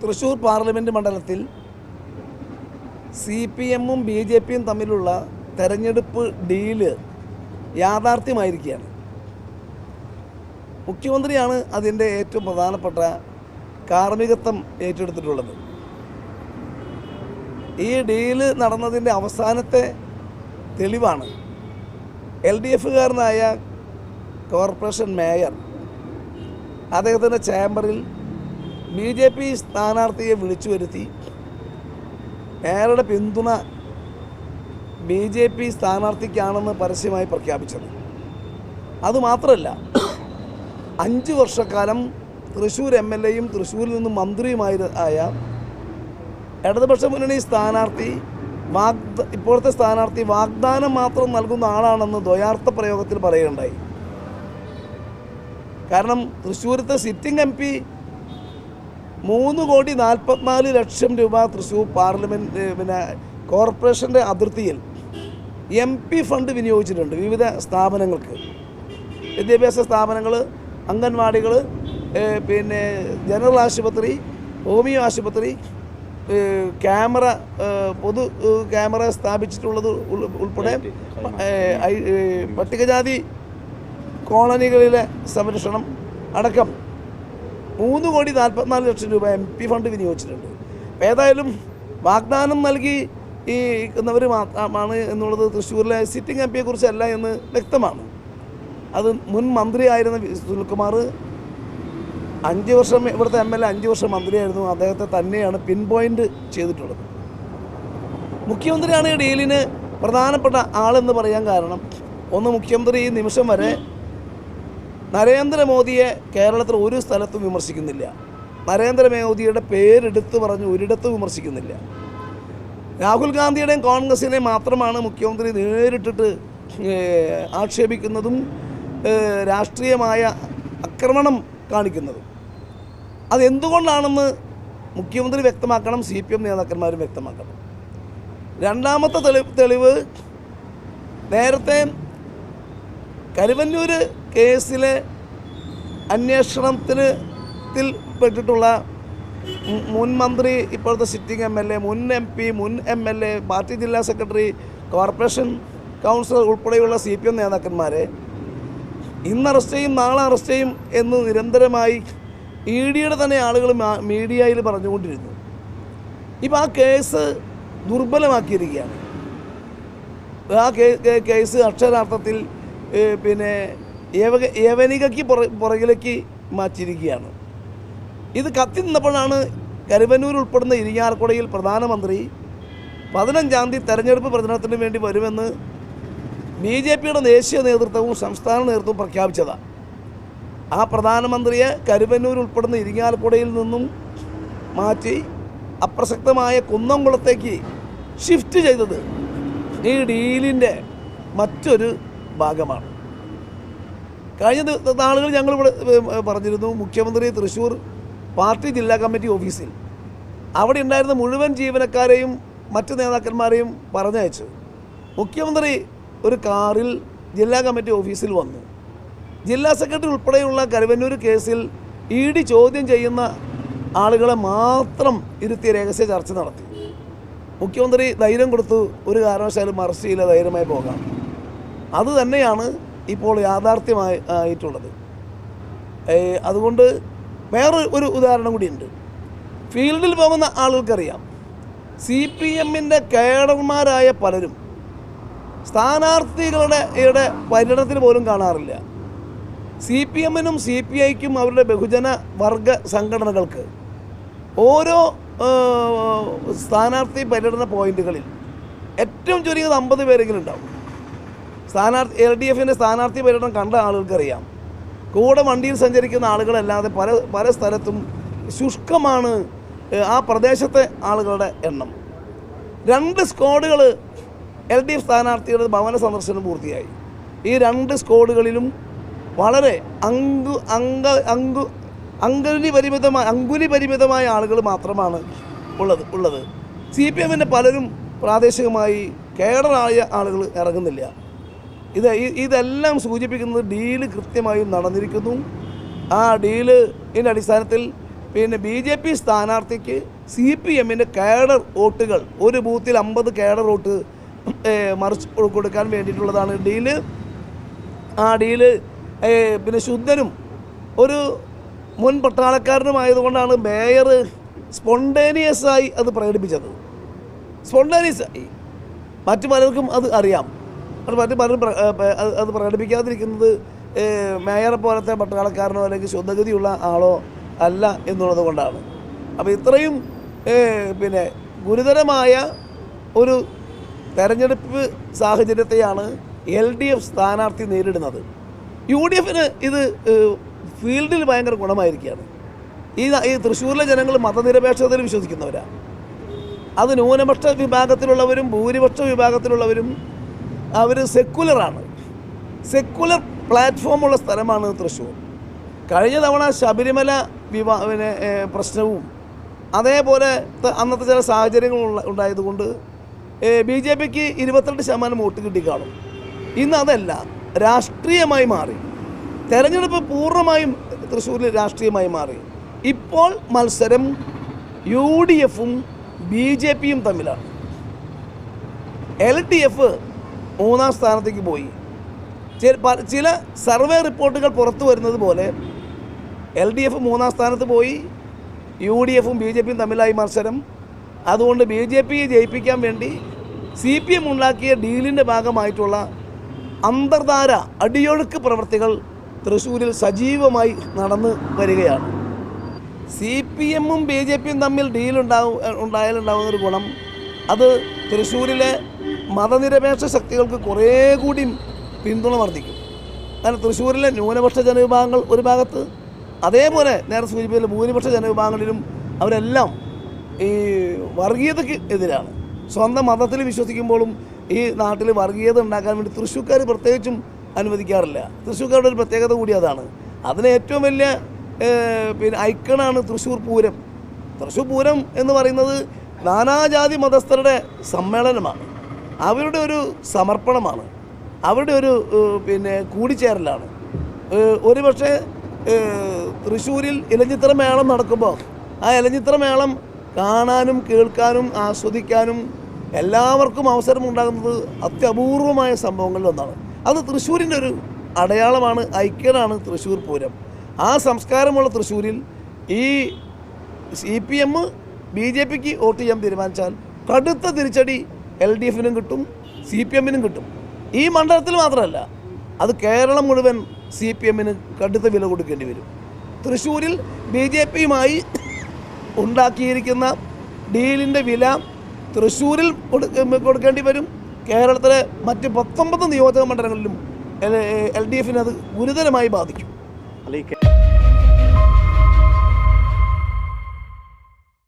Thrissur parliament മണ്ഡലത്തിൽ CPM-ഉം BJP-യും തമ്മിലുള്ള തെരഞ്ഞെടുപ്പ് ഡീല് യാഥാർത്ഥ്യമായിരിക്കുകയാണ്. മുഖ്യമന്ത്രിയാണ് അതിൻ്റെ ഏറ്റവും പ്രധാനപ്പെട്ട കാർമ്മികത്വം ഏറ്റെടുത്തിട്ടുള്ളത്. ഈ ഡീല് നടന്നതിൻ്റെ അവസാനത്തെ തെളിവാണ് LDF-കാരനായ കോർപ്പറേഷൻ മേയർ അദ്ദേഹത്തിൻ്റെ ചേംബറിൽ BJP സ്ഥാനാർത്ഥിയെ വിളിച്ചു വരുത്തി മേയറുടെ പിന്തുണ BJP സ്ഥാനാർത്ഥിക്കാണെന്ന് പരസ്യമായി പ്രഖ്യാപിച്ചത്. അതുമാത്രമല്ല, 5 വർഷക്കാലം തൃശ്ശൂർ MLA-യും തൃശ്ശൂരിൽ നിന്നും മന്ത്രിയുമായ ഇടതുപക്ഷ മുന്നണി സ്ഥാനാർത്ഥി ഇപ്പോഴത്തെ സ്ഥാനാർത്ഥി വാഗ്ദാനം മാത്രം നൽകുന്ന ആളാണെന്ന് ദ്വയാർത്ഥ പ്രയോഗത്തിൽ പറയുകയുണ്ടായി. കാരണം തൃശ്ശൂരത്തെ സിറ്റിംഗ് MP 3,44,00,000 രൂപ തൃശ്ശൂർ പാർലമെൻറ്റ് കോർപ്പറേഷൻ്റെ അതിർത്തിയിൽ MP ഫണ്ട് വിനിയോഗിച്ചിട്ടുണ്ട് വിവിധ സ്ഥാപനങ്ങൾക്ക്. വിദ്യാഭ്യാസ സ്ഥാപനങ്ങൾ, അംഗൻവാടികൾ, ജനറൽ ആശുപത്രി, ഹോമിയോ ആശുപത്രി, ക്യാമറ, പൊതു ക്യാമറ സ്ഥാപിച്ചിട്ടുള്ളത് ഉൾപ്പെടെ പട്ടികജാതി കോളനികളിലെ സംരക്ഷണം അടക്കം 3,44,00,000 രൂപ MP ഫണ്ട് വിനിയോഗിച്ചിട്ടുണ്ട്. ഏതായാലും വാഗ്ദാനം നൽകി ന്നവർ മാത്രമാണ് എന്നുള്ളത് തൃശ്ശൂരിലെ സിറ്റിംഗ് MP കുറിച്ചല്ല എന്ന് വ്യക്തമാണ്. അത് മുൻ മന്ത്രിയായിരുന്ന സുനിൽകുമാർ 5 വർഷം ഇവിടുത്തെ MLA 5 വർഷം മന്ത്രിയായിരുന്നു. അദ്ദേഹത്തെ തന്നെയാണ് പിൻ പോയിൻ്റ് ചെയ്തിട്ടുള്ളത്. മുഖ്യമന്ത്രിയാണ് ഈ ഡീലിന് പ്രധാനപ്പെട്ട ആളെന്ന് പറയാൻ കാരണം, ഒന്ന്, മുഖ്യമന്ത്രി ഈ നിമിഷം വരെ നരേന്ദ്രമോദിയെ കേരളത്തിൽ ഒരു സ്ഥലത്തും വിമർശിക്കുന്നില്ല. നരേന്ദ്രമോദിയുടെ പേരെടുത്ത് പറഞ്ഞ് ഒരിടത്തും വിമർശിക്കുന്നില്ല. രാഹുൽ ഗാന്ധിയുടെയും കോൺഗ്രസിനെയും മാത്രമാണ് മുഖ്യമന്ത്രി നേരിട്ടിട്ട് ആക്ഷേപിക്കുന്നതും രാഷ്ട്രീയമായ ആക്രമണം കാണിക്കുന്നതും. അതെന്തുകൊണ്ടാണെന്ന് മുഖ്യമന്ത്രി വ്യക്തമാക്കണം, CPM നേതാക്കന്മാരും വ്യക്തമാക്കണം. രണ്ടാമത്തെ തെളിവ് നേരത്തെ കരുവന്നൂർ കേസിലെ അന്വേഷണത്തിൽ പെട്ടിട്ടുള്ള മുൻ മന്ത്രി, ഇപ്പോഴത്തെ സിറ്റിംഗ് MLA, മുൻ MP, മുൻ MLA, പാർട്ടി ജില്ലാ സെക്രട്ടറി, കോർപ്പറേഷൻ കൗൺസിലർ ഉൾപ്പെടെയുള്ള CPM നേതാക്കന്മാരെ ഇന്ന് അറസ്റ്റ് ചെയ്യും, നാളെ അറസ്റ്റ് ചെയ്യും എന്ന് നിരന്തരമായി ED-യുടെ തന്നെ ആളുകൾ മീഡിയയിൽ പറഞ്ഞുകൊണ്ടിരുന്നു. ഇപ്പോൾ ആ കേസ് ദുർബലമാക്കിയിരിക്കുകയാണ്. ആ കേസ് അക്ഷരാർത്ഥത്തിൽ യവനികയ്ക്ക് പുറകിലേക്ക് മാറ്റിയിരിക്കുകയാണ്. ഇത് കത്തി നിന്നപ്പോഴാണ് കരുവന്നൂർ ഉൾപ്പെടുന്ന ഇരിങ്ങാലക്കുടയിൽ പ്രധാനമന്ത്രി 15-ാം തീയതി തെരഞ്ഞെടുപ്പ് പ്രചരണത്തിന് വേണ്ടി വരുമെന്ന് BJP-യുടെ ദേശീയ നേതൃത്വവും സംസ്ഥാന നേതൃത്വവും പ്രഖ്യാപിച്ചതാണ്. ആ പ്രധാനമന്ത്രിയെ കരുവന്നൂർ ഉൾപ്പെടുന്ന ഇരിങ്ങാലക്കുടയിൽ നിന്നും മാറ്റി അപ്രസക്തമായ കുന്നംകുളത്തേക്ക് ഷിഫ്റ്റ് ചെയ്തത് ഈ ഡീലിൻ്റെ മറ്റൊരു ഭാഗമാണ്. കഴിഞ്ഞ നാളുകൾ ഞങ്ങളിവിടെ പറഞ്ഞിരുന്നു, മുഖ്യമന്ത്രി തൃശ്ശൂർ പാർട്ടി ജില്ലാ കമ്മിറ്റി ഓഫീസിൽ അവിടെ ഉണ്ടായിരുന്ന മുഴുവൻ ജീവനക്കാരെയും മറ്റ് നേതാക്കന്മാരെയും പറഞ്ഞയച്ചു. മുഖ്യമന്ത്രി ഒരു കാറിൽ ജില്ലാ കമ്മിറ്റി ഓഫീസിൽ വന്നു. ജില്ലാ സെക്രട്ടറി ഉൾപ്പെടെയുള്ള കരുവന്നൂർ കേസിൽ ED ചോദ്യം ചെയ്യുന്ന ആളുകളെ മാത്രം ഇരുത്തി രഹസ്യ ചർച്ച നടത്തി. മുഖ്യമന്ത്രി ധൈര്യം കൊടുത്തു, ഒരു കാരണവശാലും അറസ്റ്റ് ചെയ്യില്ല, ധൈര്യമായി പോകാം. അതുതന്നെയാണ് ഇപ്പോൾ യാഥാർത്ഥ്യമായിട്ടുള്ളത്. അതുകൊണ്ട് വേറെ ഒരു ഉദാഹരണം കൂടിയുണ്ട്. ഫീൽഡിൽ പോകുന്ന ആളുകൾക്കറിയാം, CPM-ൻ്റെ കേഡർമാരായ പലരും സ്ഥാനാർത്ഥികളുടെ പര്യടനത്തിന് പോലും കാണാറില്ല. CPM-നും CPI-ക്കും അവരുടെ ബഹുജന വർഗ സംഘടനകൾക്ക് ഓരോ സ്ഥാനാർത്ഥി പര്യടന പോയിന്റുകളിൽ ഏറ്റവും ചുരുങ്ങിയത് 50 പേരെങ്കിലും ഉണ്ടാവും. LDF-ൻ്റെ സ്ഥാനാർത്ഥി പര്യടനം കണ്ട ആളുകൾക്കറിയാം, കൂടെ വണ്ടിയിൽ സഞ്ചരിക്കുന്ന ആളുകളല്ലാതെ പല സ്ഥലത്തും ശുഷ്കമാണ് ആ പ്രദേശത്തെ ആളുകളുടെ എണ്ണം. 2 സ്ക്വാഡുകൾ LDF സ്ഥാനാർത്ഥികളുടെ ഭവന സന്ദർശനം പൂർത്തിയായി. ഈ 2 സ്ക്വാഡുകളിലും വളരെ അങ്കുലി പരിമിതമായ ആളുകൾ മാത്രമാണ് ഉള്ളത്. CPM-ൻ്റെ പലരും പ്രാദേശികമായി കേഡറായ ആളുകൾ ഇറങ്ങുന്നില്ല. ഇതെല്ലാം സൂചിപ്പിക്കുന്നത് ഡീല് കൃത്യമായും നടന്നിരിക്കുന്നു. ആ ഡീലിൻ്റെ അടിസ്ഥാനത്തിൽ പിന്നെ BJP സ്ഥാനാർത്ഥിക്ക് CPM കേഡർ വോട്ടുകൾ, ഒരു ബൂത്തിൽ 50 കേഡർ വോട്ട് മറിച്ച് കൊടുക്കാൻ വേണ്ടിയിട്ടുള്ളതാണ് ഡീല്. ആ ഡീല് പിന്നെ ശുദ്ധനും ഒരു മുൻ പട്ടാളക്കാരനുമായതുകൊണ്ടാണ് മേയർ സ്പോണ്ടേനിയസായി അത് പ്രകടിപ്പിച്ചത്. സ്പോണ്ടേനിയസായി മറ്റു പലർക്കും അത് അറിയാം. മറ്റു പലരും അത് പ്രകടിപ്പിക്കാതിരിക്കുന്നത് മേയറെ പോലത്തെ പട്ടാളക്കാരനോ അല്ലെങ്കിൽ ശുദ്ധഗതിയുള്ള ആളോ അല്ല എന്നുള്ളത് കൊണ്ടാണ്. അപ്പോൾ ഇത്രയും പിന്നെ ഗുരുതരമായ ഒരു തെരഞ്ഞെടുപ്പ് സാഹചര്യത്തെയാണ് LDF സ്ഥാനാർത്ഥി നേരിടുന്നത്. UDFന് ഇത് ഫീൽഡിൽ ഭയങ്കര ഗുണമായിരിക്കുകയാണ്. ഈ തൃശ്ശൂരിലെ ജനങ്ങൾ മതനിരപേക്ഷതയിൽ വിശ്വസിക്കുന്നവരാണ്. അത് ന്യൂനപക്ഷ വിഭാഗത്തിലുള്ളവരും ഭൂരിപക്ഷ വിഭാഗത്തിലുള്ളവരും അവർ സെക്കുലറാണ്. സെക്കുലർ പ്ലാറ്റ്ഫോമുള്ള സ്ഥലമാണ് തൃശ്ശൂർ. കഴിഞ്ഞ തവണ ശബരിമല പ്രശ്നവും അതേപോലെ അന്നത്തെ ചില സാഹചര്യങ്ങൾ ഉണ്ടായതുകൊണ്ട് BJPക്ക് 22% വോട്ട് കിട്ടിക്കാണും. ഇന്ന് അതല്ല, രാഷ്ട്രീയമായി മാറി. തെരഞ്ഞെടുപ്പ് പൂർണ്ണമായും തൃശ്ശൂരിൽ രാഷ്ട്രീയമായി മാറി. ഇപ്പോൾ മത്സരം UDFും BJPയും തമ്മിലാണ്. LDF 3ാം സ്ഥാനത്തേക്ക് പോയി. ചില സർവേ റിപ്പോർട്ടുകൾ പുറത്തു വരുന്നത് പോലെ LDF 3ാം സ്ഥാനത്ത് പോയി, UDFും BJPയും തമ്മിലായി മത്സരം. അതുകൊണ്ട് BJPയെ ജയിപ്പിക്കാൻ വേണ്ടി CPM ഉണ്ടാക്കിയ ഡീലിൻ്റെ ഭാഗമായിട്ടുള്ള അന്തർധാര അടിയൊഴുക്ക് പ്രവൃത്തികൾ തൃശ്ശൂരിൽ സജീവമായി നടന്നു വരികയാണ്. CPMും BJPയും തമ്മിൽ ഉണ്ടായാലുണ്ടാകുന്നൊരു ഗുണം, അത് തൃശ്ശൂരിലെ മതനിരപേക്ഷ ശക്തികൾക്ക് കുറേ കൂടി പിന്തുണ വർദ്ധിക്കും. കാരണം തൃശ്ശൂരിലെ ന്യൂനപക്ഷ ജനവിഭാഗങ്ങൾ ഒരു ഭാഗത്ത്, അതേപോലെ നേരത്തെ സൂചിപ്പിച്ച ഭൂരിപക്ഷ ജനവിഭാഗങ്ങളിലും അവരെല്ലാം ഈ വർഗീയതയ്ക്ക് എതിരാണ്. സ്വന്തം മതത്തിൽ വിശ്വസിക്കുമ്പോഴും ഈ നാട്ടിൽ വർഗീയത ഉണ്ടാക്കാൻ വേണ്ടി തൃശ്ശൂർക്കാർ പ്രത്യേകിച്ചും അനുവദിക്കാറില്ല. തൃശ്ശൂർക്കാരുടെ ഒരു പ്രത്യേകത കൂടി അതാണ്. അതിന് ഏറ്റവും വലിയ പിന്നെ ഐക്കണാണ് തൃശ്ശൂർ പൂരം. തൃശ്ശൂർ പൂരം എന്ന് പറയുന്നത് നാനാജാതി മതസ്ഥരുടെ സമ്മേളനമാണ്, അവരുടെ ഒരു സമർപ്പണമാണ്, അവരുടെ ഒരു പിന്നെ കൂടിച്ചേരലാണ്. ഒരുപക്ഷെ തൃശ്ശൂരിൽ ഇലഞ്ഞിത്തറ മേളം നടക്കുമ്പോൾ ആ ഇലഞ്ഞിത്തറ മേളം കാണാനും കേൾക്കാനും ആസ്വദിക്കാനും എല്ലാവർക്കും അവസരം ഉണ്ടാകുന്നത് അത്യപൂർവമായ സംഭവങ്ങളിൽ ഒന്നാണ്. അത് തൃശ്ശൂരിൻ്റെ ഒരു അടയാളമാണ്, ഐക്യനാണ് തൃശ്ശൂർ പൂരം. ആ സംസ്കാരമുള്ള തൃശ്ശൂരിൽ ഈ CPM BJPക്ക് വോട്ട് ചെയ്യാൻ തീരുമാനിച്ചാൽ കടുത്ത തിരിച്ചടി LDFനും കിട്ടും, CPMനും കിട്ടും. ഈ മണ്ഡലത്തിൽ മാത്രമല്ല, അത് കേരളം മുഴുവൻ CPMന് കടുത്ത വില കൊടുക്കേണ്ടി വരും. തൃശ്ശൂരിൽ BJPയുമായി ഉണ്ടാക്കിയിരിക്കുന്ന ഡീലിൻ്റെ വില തൃശ്ശൂരിൽ കൊടുക്കേണ്ടി വരും. കേരളത്തിലെ മറ്റ് 19 നിയോജക മണ്ഡലങ്ങളിലും LDFന് അത് ഗുരുതരമായി ബാധിക്കും.